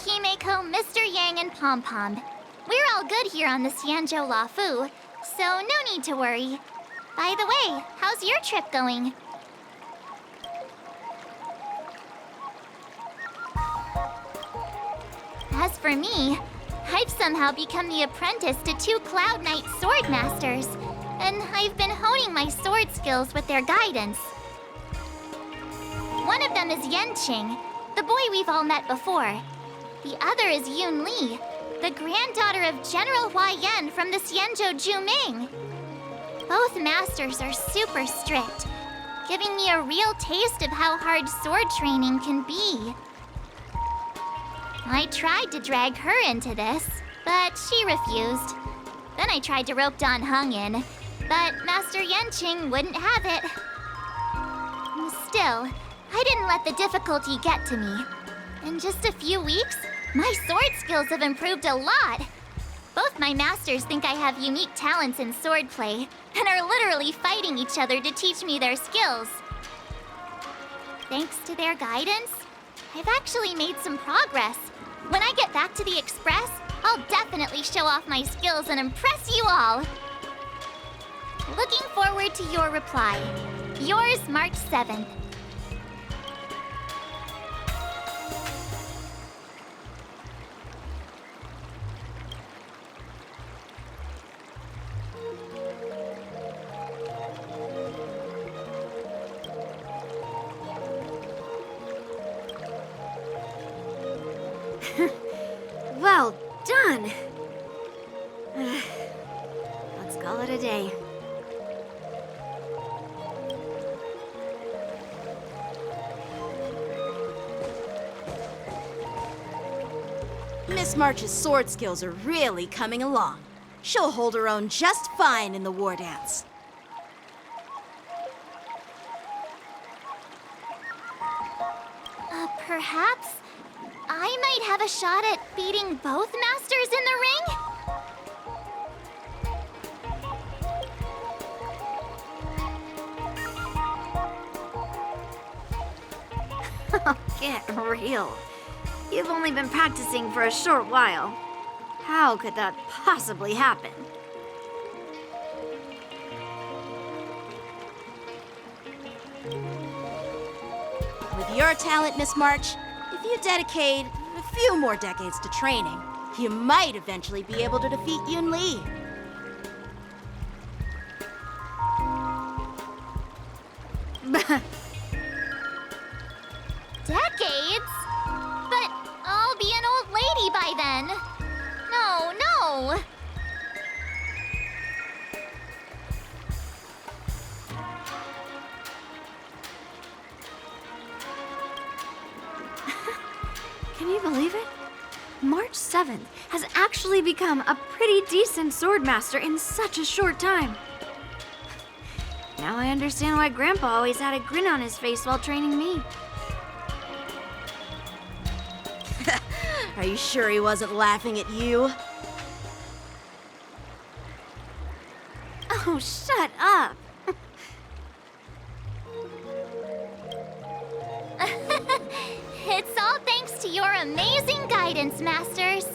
Himeko, Mr. Yang, and Pom Pom. We're all good here on the Xianzhou Lafu, so no need to worry. By the way, how's your trip going? As for me, I've somehow become the apprentice to two Cloud Knight sword masters, and I've been honing my sword skills with their guidance. One of them is Yanqing, the boy we've all met before. The other is Yun Li, the granddaughter of General Hua Yan from the Xianzhou Juming. Both masters are super strict, giving me a real taste of how hard sword training can be. I tried to drag her into this, but she refused. Then I tried to rope Dan Heng in, but Master Yanqing wouldn't have it. Still, I didn't let the difficulty get to me. In just a few weeks, my sword skills have improved a lot. Both my masters think I have unique talents in swordplay, and are literally fighting each other to teach me their skills. Thanks to their guidance, I've actually made some progress. When I get back to the Express, I'll definitely show off my skills and impress you all. Looking forward to your reply. Yours, March 7th. Well done! Let's call it a day. Miss March's sword skills are really coming along. She'll hold her own just fine in the war dance. Perhaps I might have a shot at beating both masters in the ring? Get real. You've only been practicing for a short while. How could that possibly happen? With your talent, Miss March, if you dedicate a few more decades to training, you might eventually be able to defeat Yun Li. Decades? But I'll be an old lady by then. No, no. Can you believe it? March 7th has actually become a pretty decent swordmaster in such a short time. Now I understand why Grandpa always had a grin on his face while training me. Are you sure he wasn't laughing at you? Oh, shut up! It's all thanks to your amazing guidance, masters.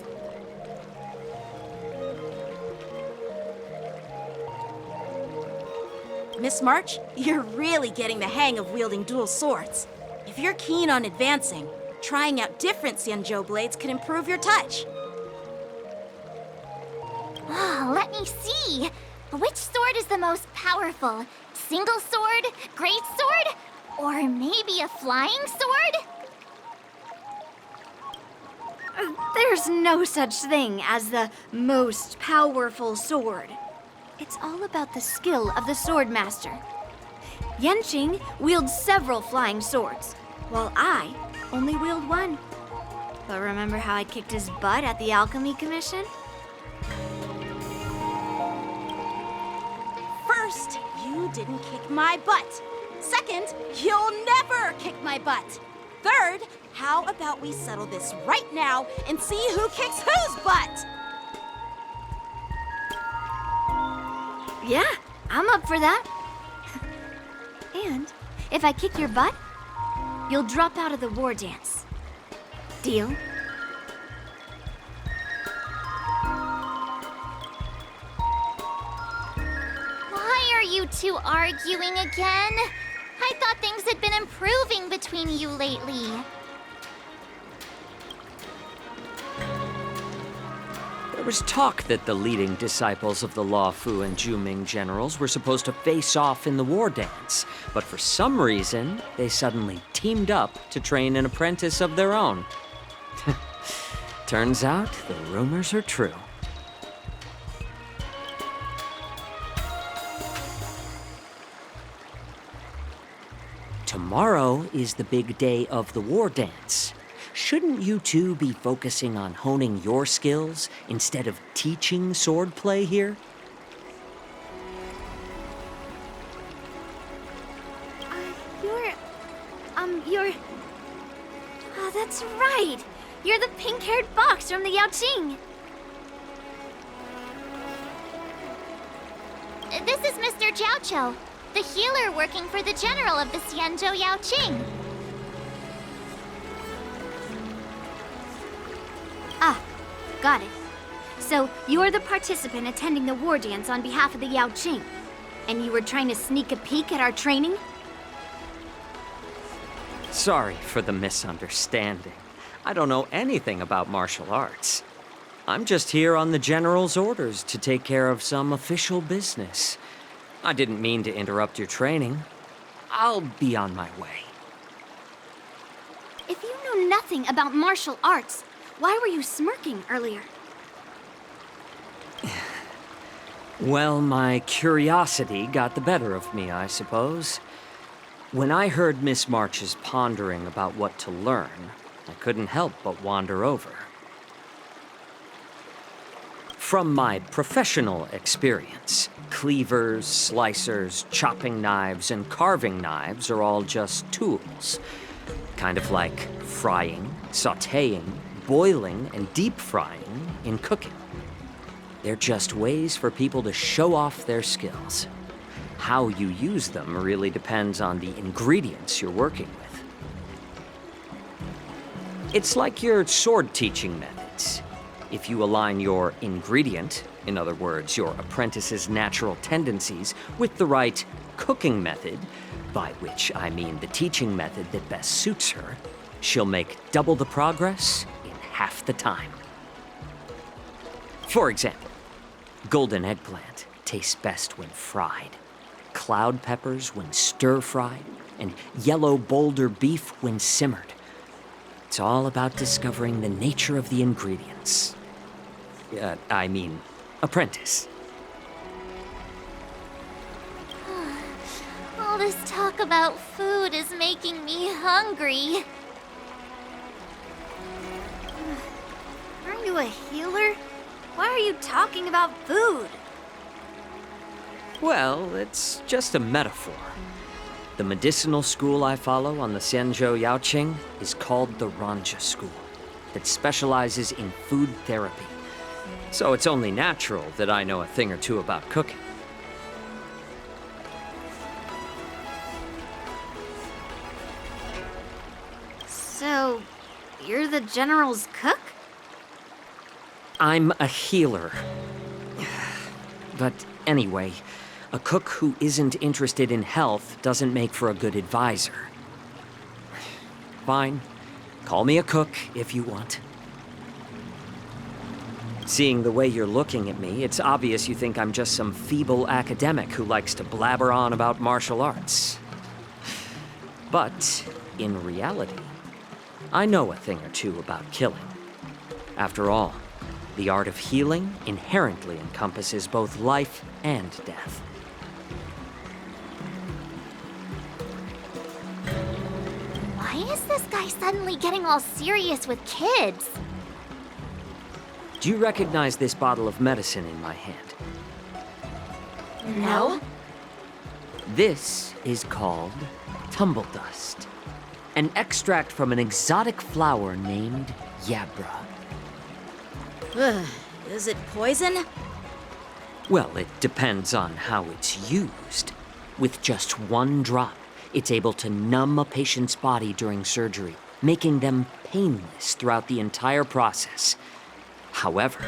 Miss March, you're really getting the hang of wielding dual swords. If you're keen on advancing, trying out different Xianzhou blades could improve your touch. Oh, let me see. Which sword is the most powerful? Single sword? Great sword? Or maybe a flying sword? There's no such thing as the most powerful sword. It's all about the skill of the swordmaster. Yanqing wields several flying swords, while I only wield one. But remember how I kicked his butt at the Alchemy Commission? First, you didn't kick my butt. Second, you'll never kick my butt. Third, how about we settle this right now and see who kicks whose butt? Yeah, I'm up for that. And if I kick your butt, you'll drop out of the war dance. Deal? two arguing again? I thought things had been improving between you lately. There was talk that the leading disciples of the Luofu and Juming generals were supposed to face off in the war dance, but for some reason, they suddenly teamed up to train an apprentice of their own. Turns out, the rumors are true. Tomorrow is the big day of the war dance. Shouldn't you two be focusing on honing your skills instead of teaching swordplay here? You're... Oh, that's right. You're the pink-haired box from the Yaoqing. This is Mr. Jiaoqiu, the healer working for the general of the Xianzhou Yaoqing. Ah, got it. So, you're the participant attending the war dance on behalf of the Yaoqing. And you were trying to sneak a peek at our training? Sorry for the misunderstanding. I don't know anything about martial arts. I'm just here on the general's orders to take care of some official business. I didn't mean to interrupt your training. I'll be on my way. If you know nothing about martial arts, why were you smirking earlier? Well, my curiosity got the better of me, I suppose. When I heard Miss March's pondering about what to learn, I couldn't help but wander over. From my professional experience, cleavers, slicers, chopping knives, and carving knives are all just tools. Kind of like frying, sautéing, boiling, and deep frying in cooking. They're just ways for people to show off their skills. How you use them really depends on the ingredients you're working with. It's like your sword teaching methods. If you align your ingredient, in other words, your apprentice's natural tendencies, with the right cooking method, by which I mean the teaching method that best suits her, she'll make double the progress in half the time. For example, golden eggplant tastes best when fried, cloud peppers when stir-fried, and yellow boulder beef when simmered. It's all about discovering the nature of the ingredients. Apprentice. All this talk about food is making me hungry. Aren't you a healer? Why are you talking about food? Well, it's just a metaphor. The medicinal school I follow on the Xianzhou Yaoqing is called the Ranja School, that specializes in food therapy. So it's only natural that I know a thing or two about cooking. So, you're the general's cook? I'm a healer. But anyway, a cook who isn't interested in health doesn't make for a good advisor. Fine. Call me a cook if you want. Seeing the way you're looking at me, it's obvious you think I'm just some feeble academic who likes to blabber on about martial arts. But, in reality, I know a thing or two about killing. After all, the art of healing inherently encompasses both life and death. Why is this guy suddenly getting all serious with kids? Do you recognize this bottle of medicine in my hand? No. This is called tumble dust, an extract from an exotic flower named Yabra. Ugh, is it poison? Well, it depends on how it's used. With just one drop, it's able to numb a patient's body during surgery, making them painless throughout the entire process. However,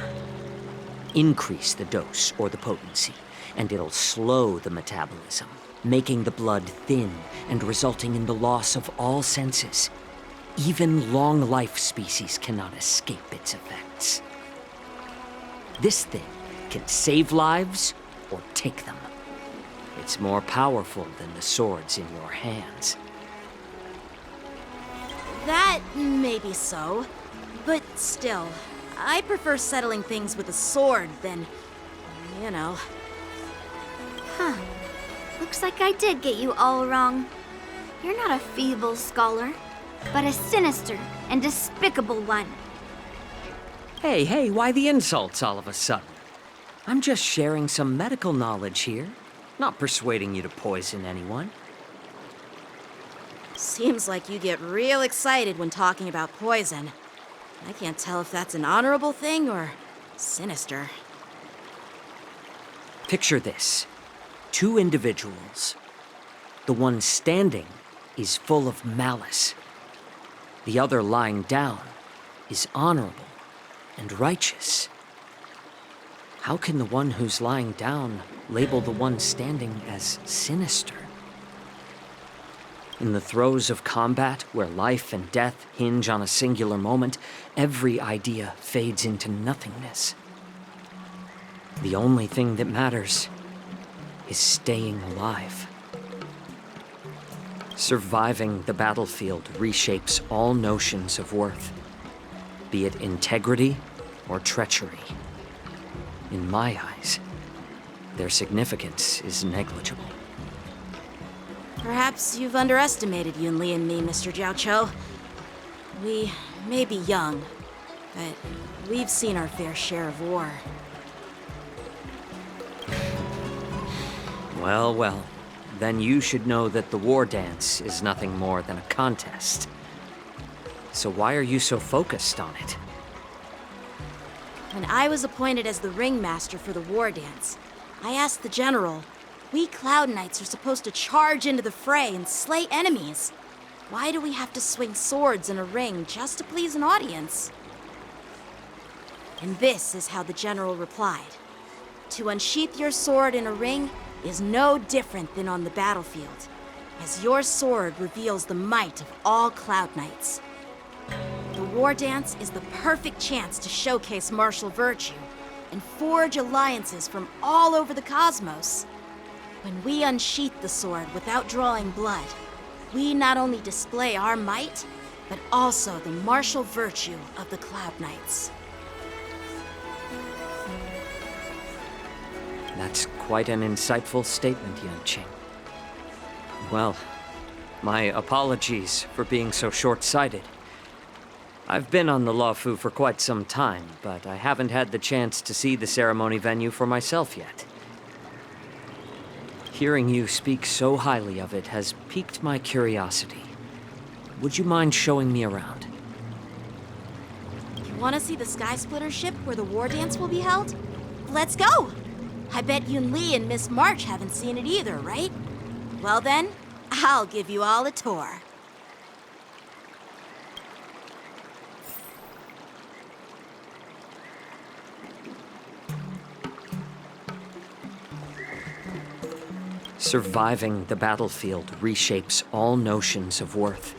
increase the dose or the potency, and it'll slow the metabolism, making the blood thin and resulting in the loss of all senses. Even long-life species cannot escape its effects. This thing can save lives or take them. It's more powerful than the swords in your hands. That may be so, but still, I prefer settling things with a sword than, you know. Huh. Looks like I did get you all wrong. You're not a feeble scholar, but a sinister and despicable one. Hey, why the insults all of a sudden? I'm just sharing some medical knowledge here, not persuading you to poison anyone. Seems like you get real excited when talking about poison. I can't tell if that's an honorable thing or sinister. Picture this. 2 individuals. The one standing is full of malice. The other lying down is honorable and righteous. How can the one who's lying down label the one standing as sinister? In the throes of combat, where life and death hinge on a singular moment, every idea fades into nothingness. The only thing that matters is staying alive. Surviving the battlefield reshapes all notions of worth, be it integrity or treachery. In my eyes, their significance is negligible. Perhaps you've underestimated Yunli and me, Mr. Jiaoqiu. We may be young, but we've seen our fair share of war. Well, then you should know that the war dance is nothing more than a contest. So why are you so focused on it? When I was appointed as the ringmaster for the war dance, I asked the general, we Cloud Knights are supposed to charge into the fray and slay enemies. Why do we have to swing swords in a ring just to please an audience? And this is how the general replied. To unsheath your sword in a ring is no different than on the battlefield, as your sword reveals the might of all Cloud Knights. The war dance is the perfect chance to showcase martial virtue and forge alliances from all over the cosmos. When we unsheath the sword without drawing blood, we not only display our might, but also the martial virtue of the Cloud Knights. That's quite an insightful statement, Yanqing. Well, my apologies for being so short-sighted. I've been on the Luofu for quite some time, but I haven't had the chance to see the ceremony venue for myself yet. Hearing you speak so highly of it has piqued my curiosity. Would you mind showing me around? You want to see the Sky Splitter ship where the war dance will be held? Let's go! I bet Yunli and Miss March haven't seen it either, right? Well then, I'll give you all a tour. Surviving the battlefield reshapes all notions of worth,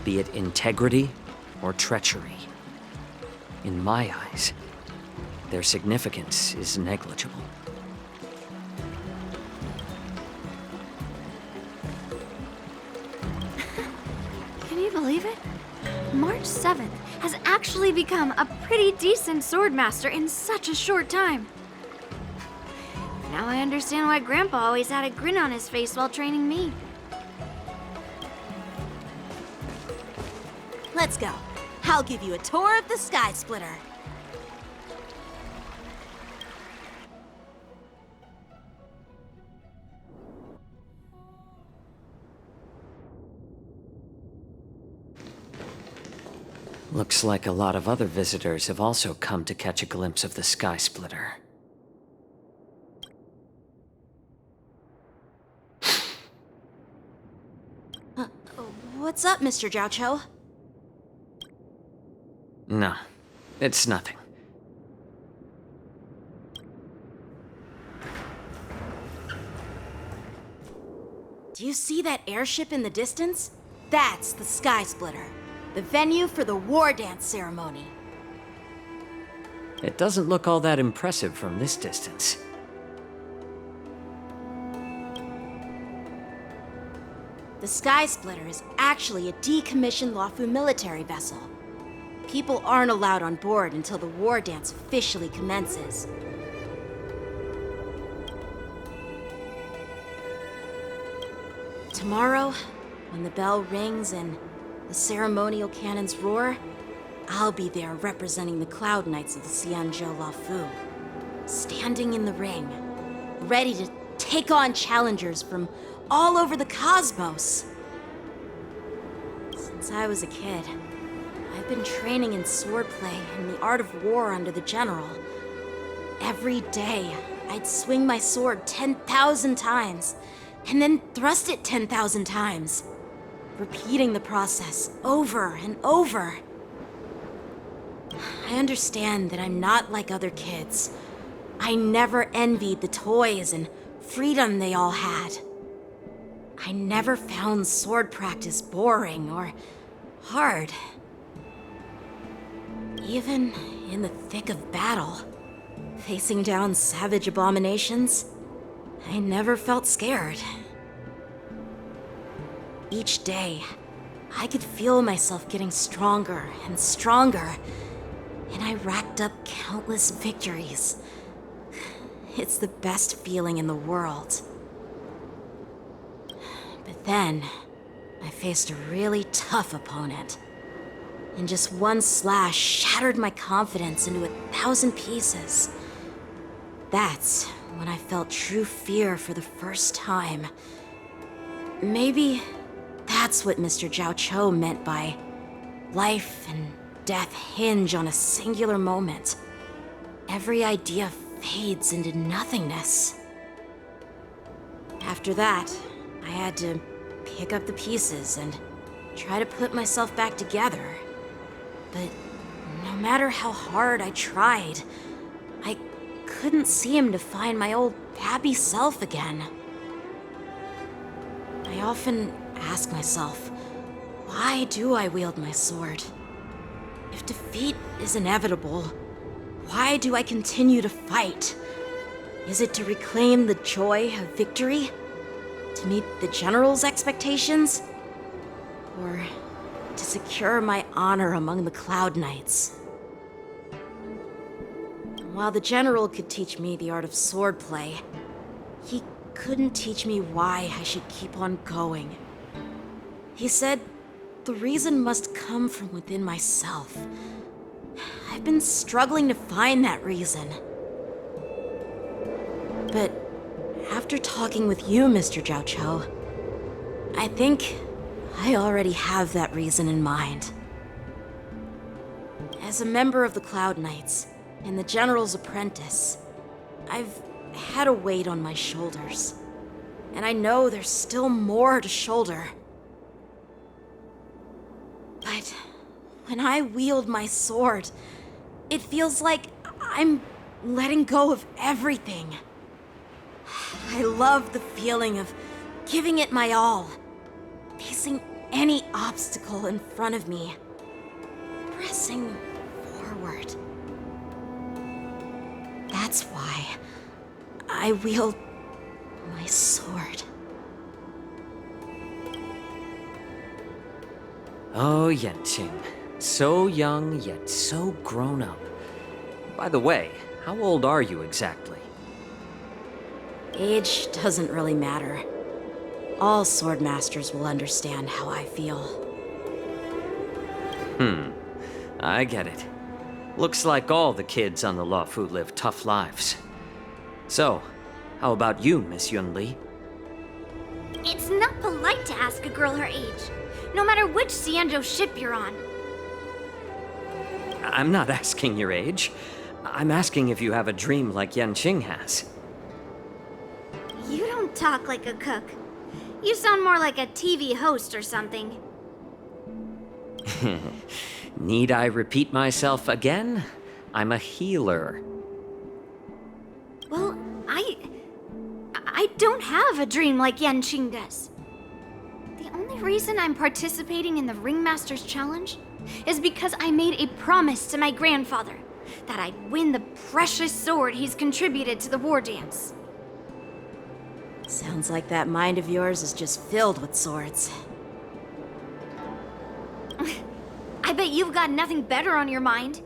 be it integrity or treachery. In my eyes, their significance is negligible. Can you believe it? March 7th has actually become a pretty decent swordmaster in such a short time. Now I understand why Grandpa always had a grin on his face while training me. Let's go. I'll give you a tour of the Sky Splitter. Looks like a lot of other visitors have also come to catch a glimpse of the Sky Splitter. What's up, Mr. Jiaoqiu? No, it's nothing. Do you see that airship in the distance? That's the Sky Splitter, the venue for the war dance ceremony. It doesn't look all that impressive from this distance. The Sky Splitter is actually a decommissioned Lawfu military vessel. People aren't allowed on board until the war dance officially commences. Tomorrow, when the bell rings and the ceremonial cannons roar, I'll be there representing the Cloud Knights of the Xianzhou Lawfu, standing in the ring, ready to take on challengers from all over the cosmos. Since I was a kid, I've been training in swordplay and the art of war under the general. Every day, I'd swing my sword 10,000 times, and then thrust it 10,000 times, repeating the process over and over. I understand that I'm not like other kids. I never envied the toys and freedom they all had. I never found sword practice boring or hard. Even in the thick of battle, facing down savage abominations, I never felt scared. Each day, I could feel myself getting stronger and stronger, and I racked up countless victories. It's the best feeling in the world. But then, I faced a really tough opponent, and just one slash shattered my confidence into 1,000 pieces. That's when I felt true fear for the first time. Maybe that's what Mr. Zhao Cho meant by life and death hinge on a singular moment. Every idea fades into nothingness. After that, I had to pick up the pieces and try to put myself back together. But no matter how hard I tried, I couldn't seem to find my old happy self again. I often ask myself, why do I wield my sword? If defeat is inevitable, why do I continue to fight? Is it to reclaim the joy of victory? To meet the general's expectations? Or to secure my honor among the Cloud Knights? While the general could teach me the art of swordplay, he couldn't teach me why I should keep on going. He said the reason must come from within myself. I've been struggling to find that reason. But after talking with you, Mr. Zhao Cho, I think I already have that reason in mind. As a member of the Cloud Knights and the General's apprentice, I've had a weight on my shoulders, and I know there's still more to shoulder. But when I wield my sword, it feels like I'm letting go of everything. I love the feeling of giving it my all, facing any obstacle in front of me, pressing forward. That's why I wield my sword. Oh, Yenqing. So young, yet so grown up. By the way, how old are you exactly? Age doesn't really matter. All sword masters will understand how I feel. I get it. Looks like all the kids on the Luofu live tough lives. So, how about you, Miss Yunli? It's not polite to ask a girl her age, no matter which Xianzhou ship you're on. I'm not asking your age. I'm asking if you have a dream like Yenqing has. You don't talk like a cook. You sound more like a TV host or something. Need I repeat myself again? I'm a healer. Well, I don't have a dream like Yanqing does. only reason I'm participating in the Ringmaster's Challenge is because I made a promise to my grandfather that I'd win the precious sword he's contributed to the war dance. Sounds like that mind of yours is just filled with swords. I bet you've got nothing better on your mind.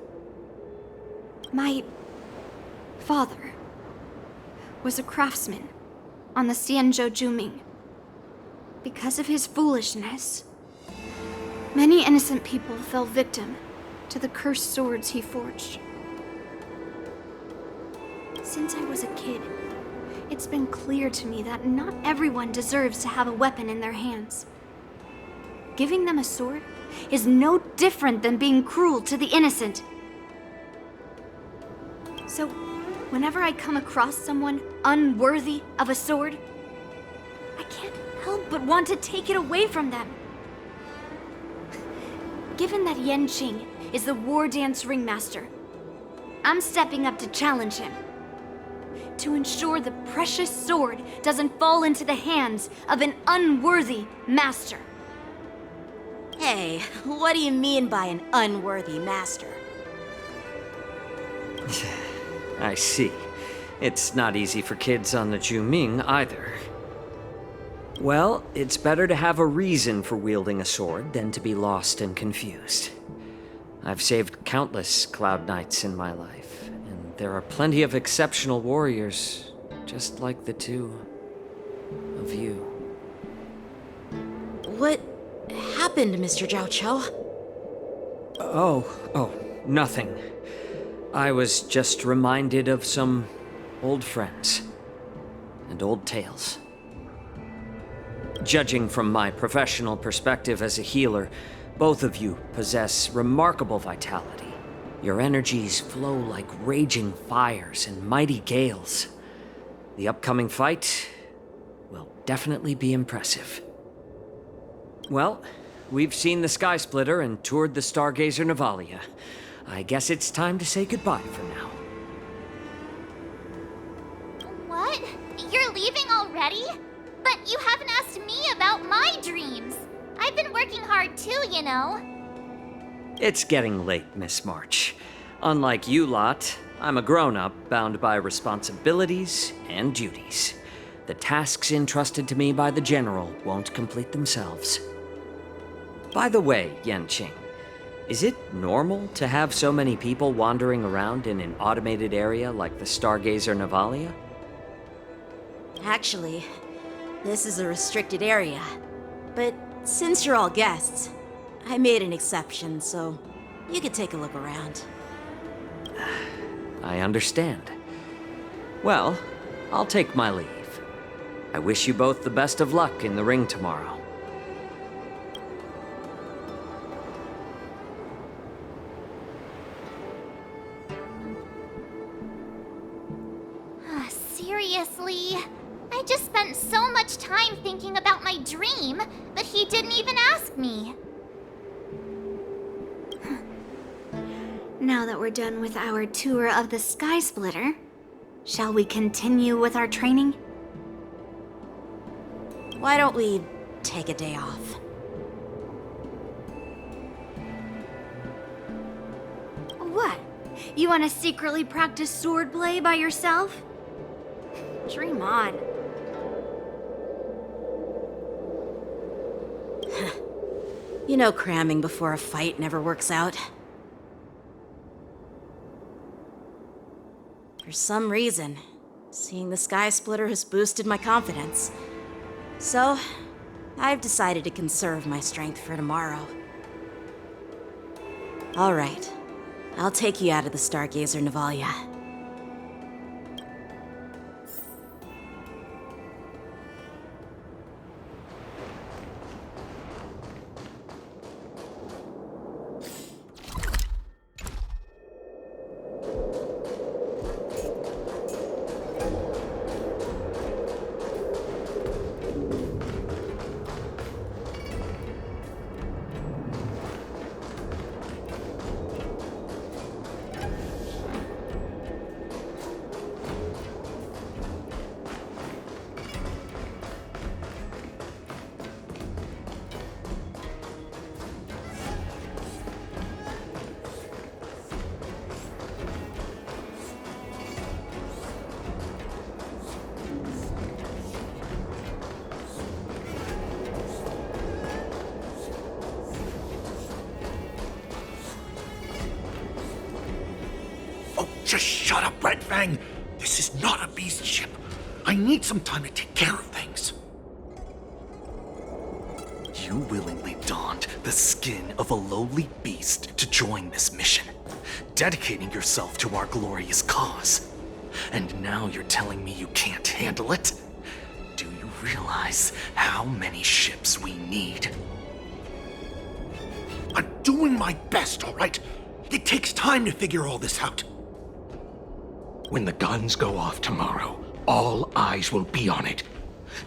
My father was a craftsman on the Xianzhou Juming. Because of his foolishness, many innocent people fell victim to the cursed swords he forged. Since I was a kid, it's been clear to me that not everyone deserves to have a weapon in their hands. Giving them a sword is no different than being cruel to the innocent. So, whenever I come across someone unworthy of a sword, I can't help but want to take it away from them. Given that Yanqing is the war dance ringmaster, I'm stepping up to challenge him. To ensure the precious sword doesn't fall into the hands of an unworthy master. Hey, what do you mean by an unworthy master? I see. It's not easy for kids on the Juming either. Well, it's better to have a reason for wielding a sword than to be lost and confused. I've saved countless Cloud Knights in my life, and there are plenty of exceptional warriors, just like the two of you. What happened, Mr. Zhao Chou? Oh, nothing. I was just reminded of some old friends and old tales. Judging from my professional perspective as a healer, both of you possess remarkable vitality. Your energies flow like raging fires and mighty gales. The upcoming fight will definitely be impressive. Well, we've seen the Sky Splitter and toured the Stargazer Navalia. I guess it's time to say goodbye for now. What? You're leaving already? But you haven't asked me about my dreams. I've been working hard too, you know. It's getting late, Miss March. Unlike you lot, I'm a grown-up bound by responsibilities and duties. The tasks entrusted to me by the General won't complete themselves. By the way, Yanqing, is it normal to have so many people wandering around in an automated area like the Stargazer Navalia? Actually, this is a restricted area. But since you're all guests, I made an exception, so you could take a look around. I understand. Well, I'll take my leave. I wish you both the best of luck in the ring tomorrow. Seriously? I just spent so much time thinking about my dream, but he didn't even ask me. Now that we're done with our tour of the Sky Splitter, shall we continue with our training? Why don't we take a day off? What? You want to secretly practice swordplay by yourself? Dream on. You know cramming before a fight never works out. For some reason, seeing the Sky Splitter has boosted my confidence. So, I've decided to conserve my strength for tomorrow. All right, I'll take you out of the Stargazer Navalia. Just shut up, Red Fang. This is not a beast ship. I need some time to take care of things. You willingly donned the skin of a lowly beast to join this mission, dedicating yourself to our glorious cause. And now you're telling me you can't handle it? Do you realize how many ships we need? I'm doing my best, all right? It takes time to figure all this out. When the guns go off tomorrow, all eyes will be on it.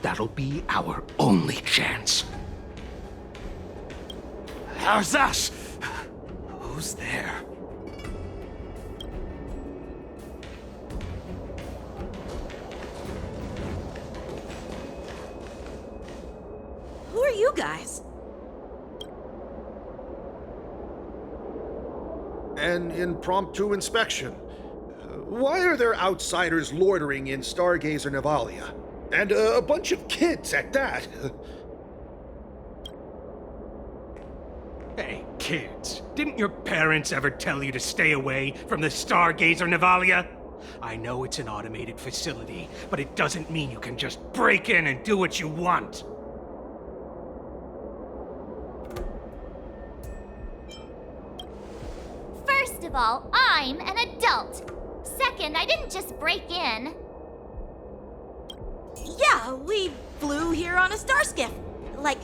That'll be our only chance. How's that? Who's there? Who are you guys? An impromptu inspection. Why are there outsiders loitering in Stargazer Navalia? And a bunch of kids at that. Hey, kids, didn't your parents ever tell you to stay away from the Stargazer Navalia? I know it's an automated facility, but it doesn't mean you can just break in and do what you want. First of all, I'm an adult. Second, I didn't just break in. Yeah, we flew here on a star skiff. Like,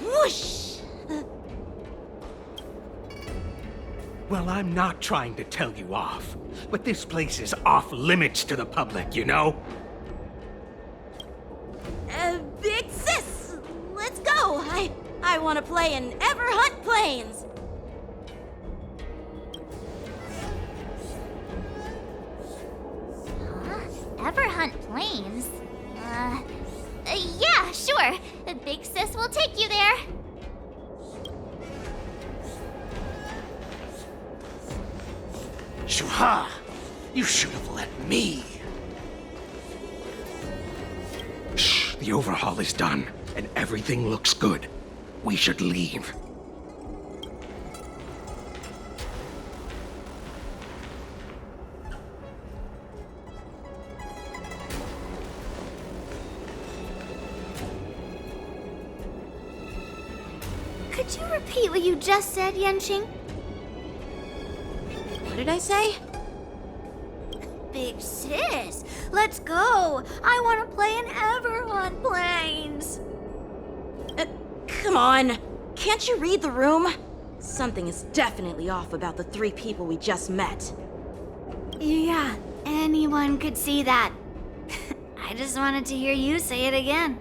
whoosh! Well, I'm not trying to tell you off, but this place is off limits to the public, you know? Big sis, let's go. I want to play in Ever Hunt Planes. Everhunt Plains? Yeah, sure. The big sis will take you there. Shuha! You should have let me. Shh, the overhaul is done, and everything looks good. We should leave. Could you repeat what you just said, Yenching? What did I say? Big sis, let's go. I want to play in Everhunt Planes. Come on. Can't you read the room? Something is definitely off about the 3 people we just met. Yeah, anyone could see that. I just wanted to hear you say it again.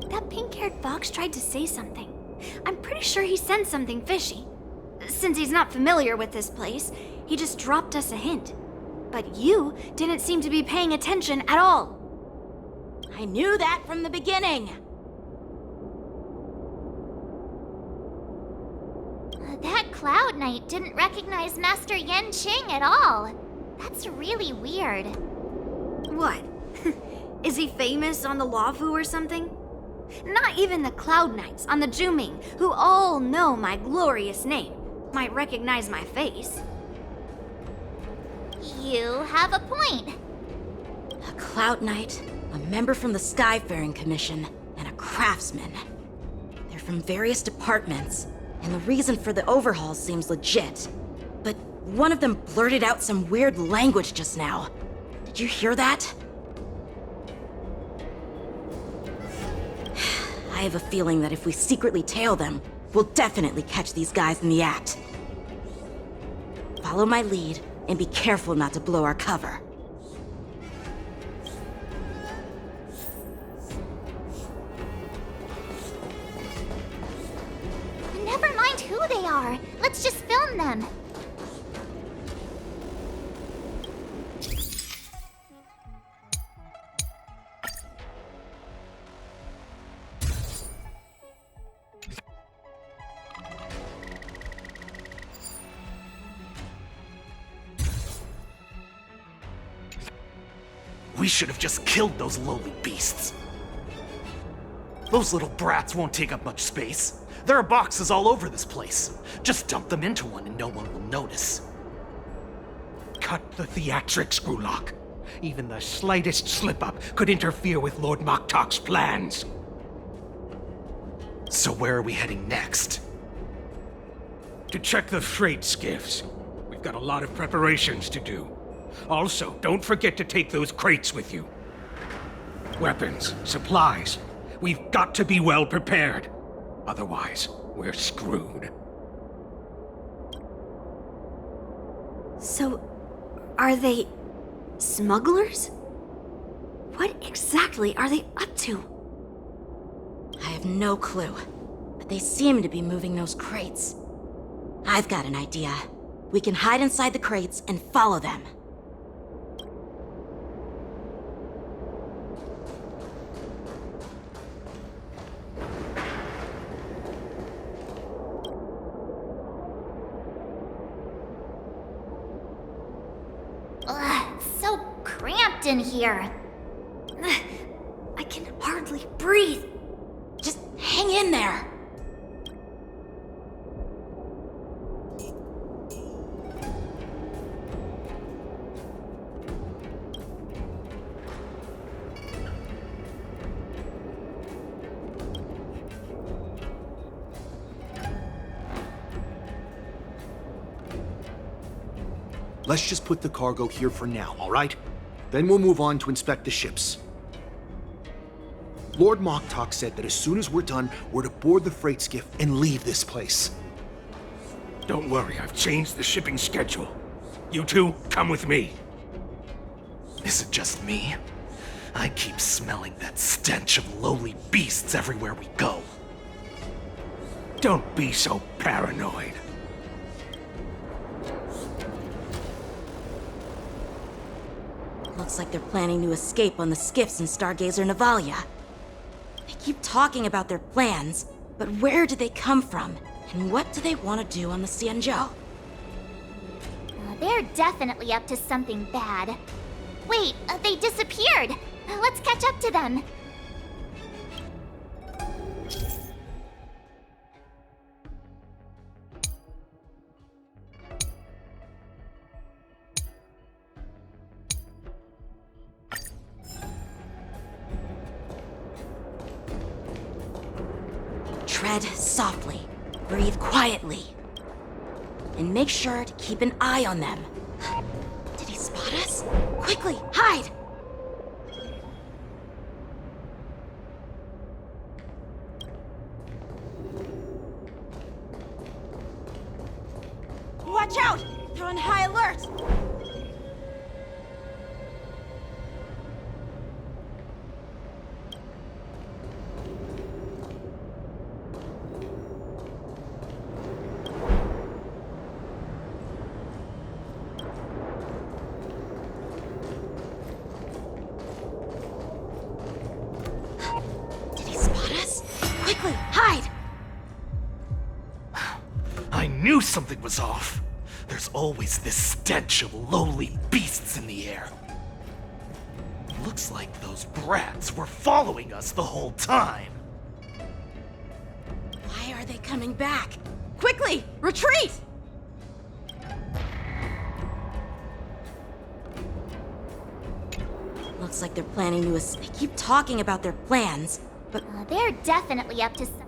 That pink-haired fox tried to say something. I'm pretty sure he sensed something fishy. Since he's not familiar with this place, he just dropped us a hint. But you didn't seem to be paying attention at all. I knew that from the beginning. That Cloud Knight didn't recognize Master Yenching at all. That's really weird. What? Is he famous on the Lavu or something? Not even the Cloud Knights on the Juming, who all know my glorious name, might recognize my face. You have a point. A Cloud Knight, a member from the Skyfaring Commission, and a craftsman. They're from various departments, and the reason for the overhaul seems legit. But one of them blurted out some weird language just now. Did you hear that? I have a feeling that if we secretly tail them, we'll definitely catch these guys in the act. Follow my lead, and be careful not to blow our cover. Never mind who they are. Let's just film them. We should have just killed those lowly beasts. Those little brats won't take up much space. There are boxes all over this place. Just dump them into one and no one will notice. cut the theatrics, Grulok. Even the slightest slip-up could interfere with Lord Moktok's plans. So where are we heading next? To check the freight skiffs. We've got a lot of preparations to do. Also, don't forget to take those crates with you. Weapons, supplies. We've got to be well prepared. Otherwise, we're screwed. So, are they smugglers? What exactly are they up to? I have no clue, but they seem to be moving those crates. I've got an idea. We can hide inside the crates and follow them. Ugh, so cramped in here. I can hardly breathe. Just hang in there. Let's just put the cargo here for now, all right? Then we'll move on to inspect the ships. Lord Moktok said that as soon as we're done, we're to board the freight skiff and leave this place. Don't worry, I've changed the shipping schedule. You two, come with me. Is it just me? I keep smelling that stench of lowly beasts everywhere we go. Don't be so paranoid. Looks like they're planning to escape on the skiffs in Stargazer Navalia. They keep talking about their plans, but where did they come from? And what do they want to do on the Xianzhou? They're definitely up to something bad. Wait, they disappeared. Let's catch up to them. Tread softly, breathe quietly, and make sure to keep an eye on them. Did he spot us? Quickly, hide! Watch out! They're on high alert! Quickly, hide! I knew something was off. There's always this stench of lowly beasts in the air. Looks like those brats were following us the whole time. Why are they coming back? Quickly, retreat! Looks like they're planning to They keep talking about their plans, but They're definitely up to something.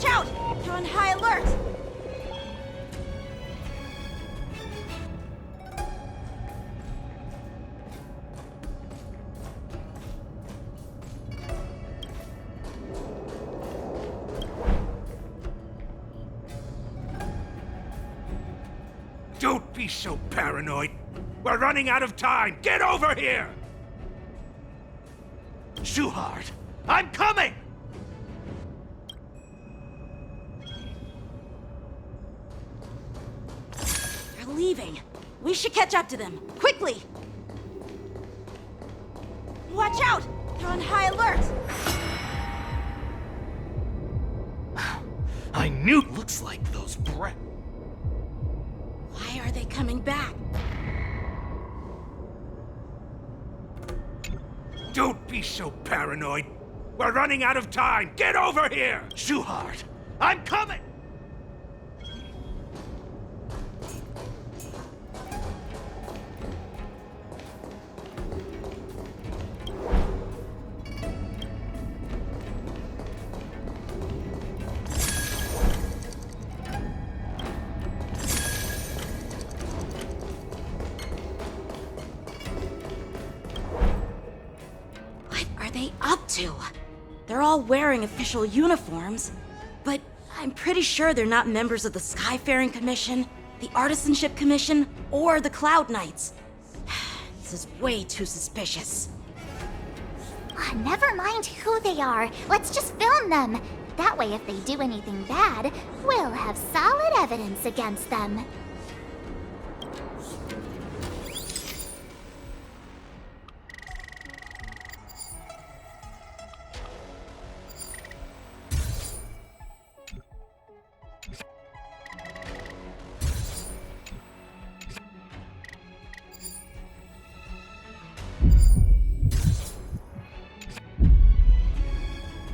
watch out! You're on high alert! Don't be so paranoid. We're running out of time. Get over here! Shuhard, I'm coming! They're leaving. We should catch up to them. Quickly! Watch out! They're on high alert! I knew. Looks like those Why are they coming back? Don't be so paranoid. We're running out of time. Get over here! Shuhard, I'm coming! What are they up to? They're all wearing official uniforms, but I'm pretty sure they're not members of the Skyfaring Commission, the Artisanship Commission, or the Cloud Knights. This is way too suspicious. Never mind who they are. Let's just film them. That way, if they do anything bad, we'll have solid evidence against them.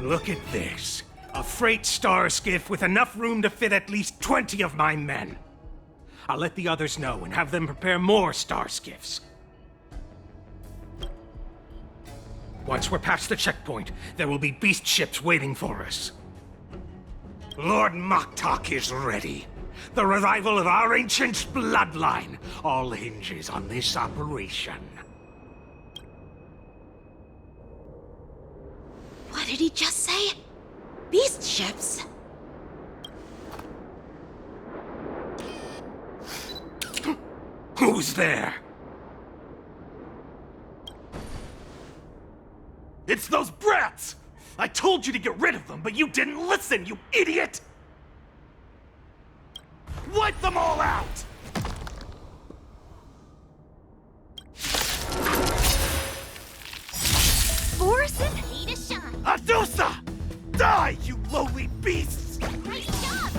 Look at this. A freight star skiff with enough room to fit at least 20 of my men. I'll let the others know and have them prepare more star skiffs. Once we're past the checkpoint, there will be beast ships waiting for us. Lord Moktok is ready. The revival of our ancient bloodline all hinges on this operation. What did he just say? Beast ships? Who's there? It's those brats! I told you to get rid of them, but you didn't listen, you idiot! Wipe them all out! Borison? Need a shot. Adusa! Die, you lowly beasts! Nice job.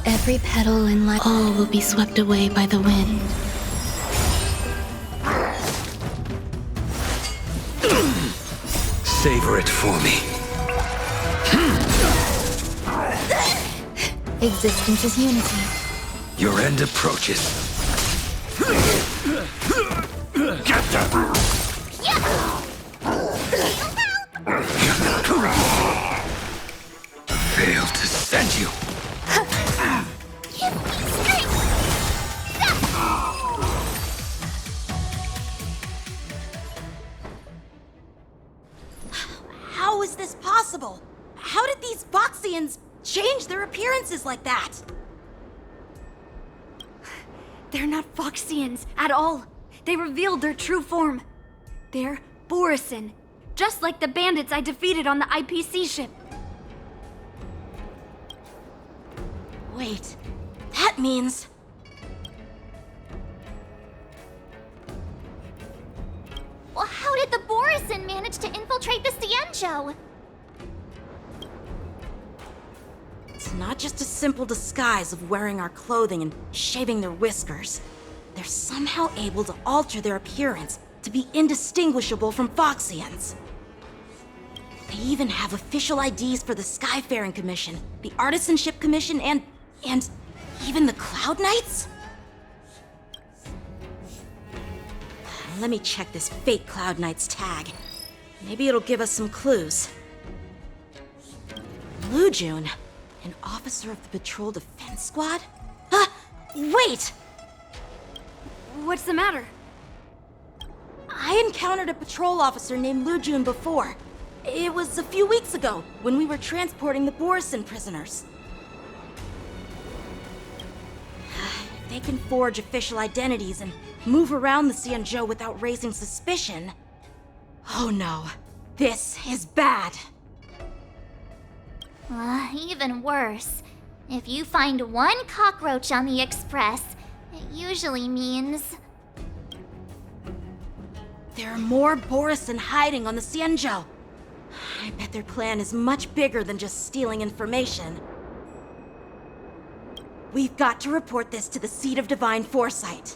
Every petal in life, all will be swept away by the wind. Savor it for me. Existence is unity. Your end approaches. Get them! Failed to send you. Give me strength. How is this possible? How did these Boxians change their appearances like that? They're not Foxians at all. They revealed their true form. They're Borison, just like the bandits I defeated on the IPC ship. Wait, that means... Well, how did the Borison manage to infiltrate the Cienjo? It's not just a simple disguise of wearing our clothing and shaving their whiskers. They're somehow able to alter their appearance to be indistinguishable from Foxians. They even have official IDs for the Skyfaring Commission, the Artisanship Commission, and even the Cloud Knights? Let me check this fake Cloud Knight's tag. Maybe it'll give us some clues. Lujun, an officer of the Patrol Defense Squad? Wait! What's the matter? I encountered a patrol officer named Lujun before. It was a few weeks ago when we were transporting the Borison prisoners. If they can forge official identities and move around the Cienjo without raising suspicion, Oh no, this is bad. Even worse. If you find one cockroach on the Express, it usually means... There are more Borisin hiding on the Xianzhou. I bet their plan is much bigger than just stealing information. We've got to report this to the Seat of Divine Foresight.